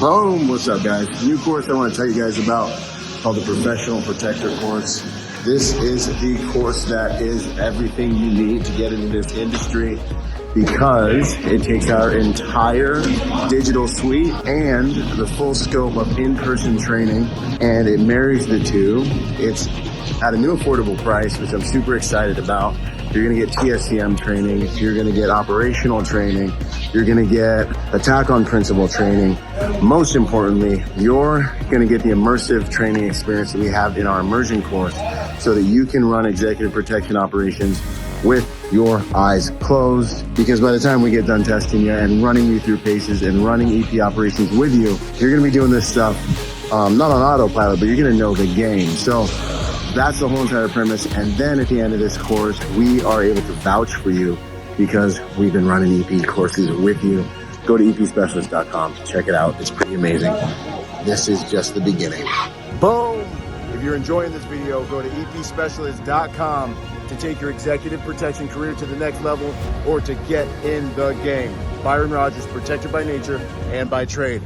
Boom! What's up, guys? New course I want to tell you guys about called the Professional Protector course. This is the course that is everything you need to get into this industry because it takes our entire digital suite and the full scope of in-person training, and it marries the two. It's at a new affordable price, which I'm super excited about. You're gonna get TSCM training, you're gonna get operational training, you're gonna get attack on principle training. Most importantly, you're gonna get the immersive training experience that we have in our immersion course so that you can run executive protection operations with your eyes closed. Because by the time we get done testing you and running you through paces and running EP operations with you, you're gonna be doing this stuff, not on autopilot, but you're gonna know the game. So that's the whole entire premise. And then at the end of this course, we are able to vouch for you because we've been running EP courses with you. Go to epspecialist.com, check it out. It's pretty amazing. This is just the beginning. Boom! If you're enjoying this video, go to epspecialist.com to take your executive protection career to the next level or to get in the game. Byron Rodgers, protected by nature and by trade.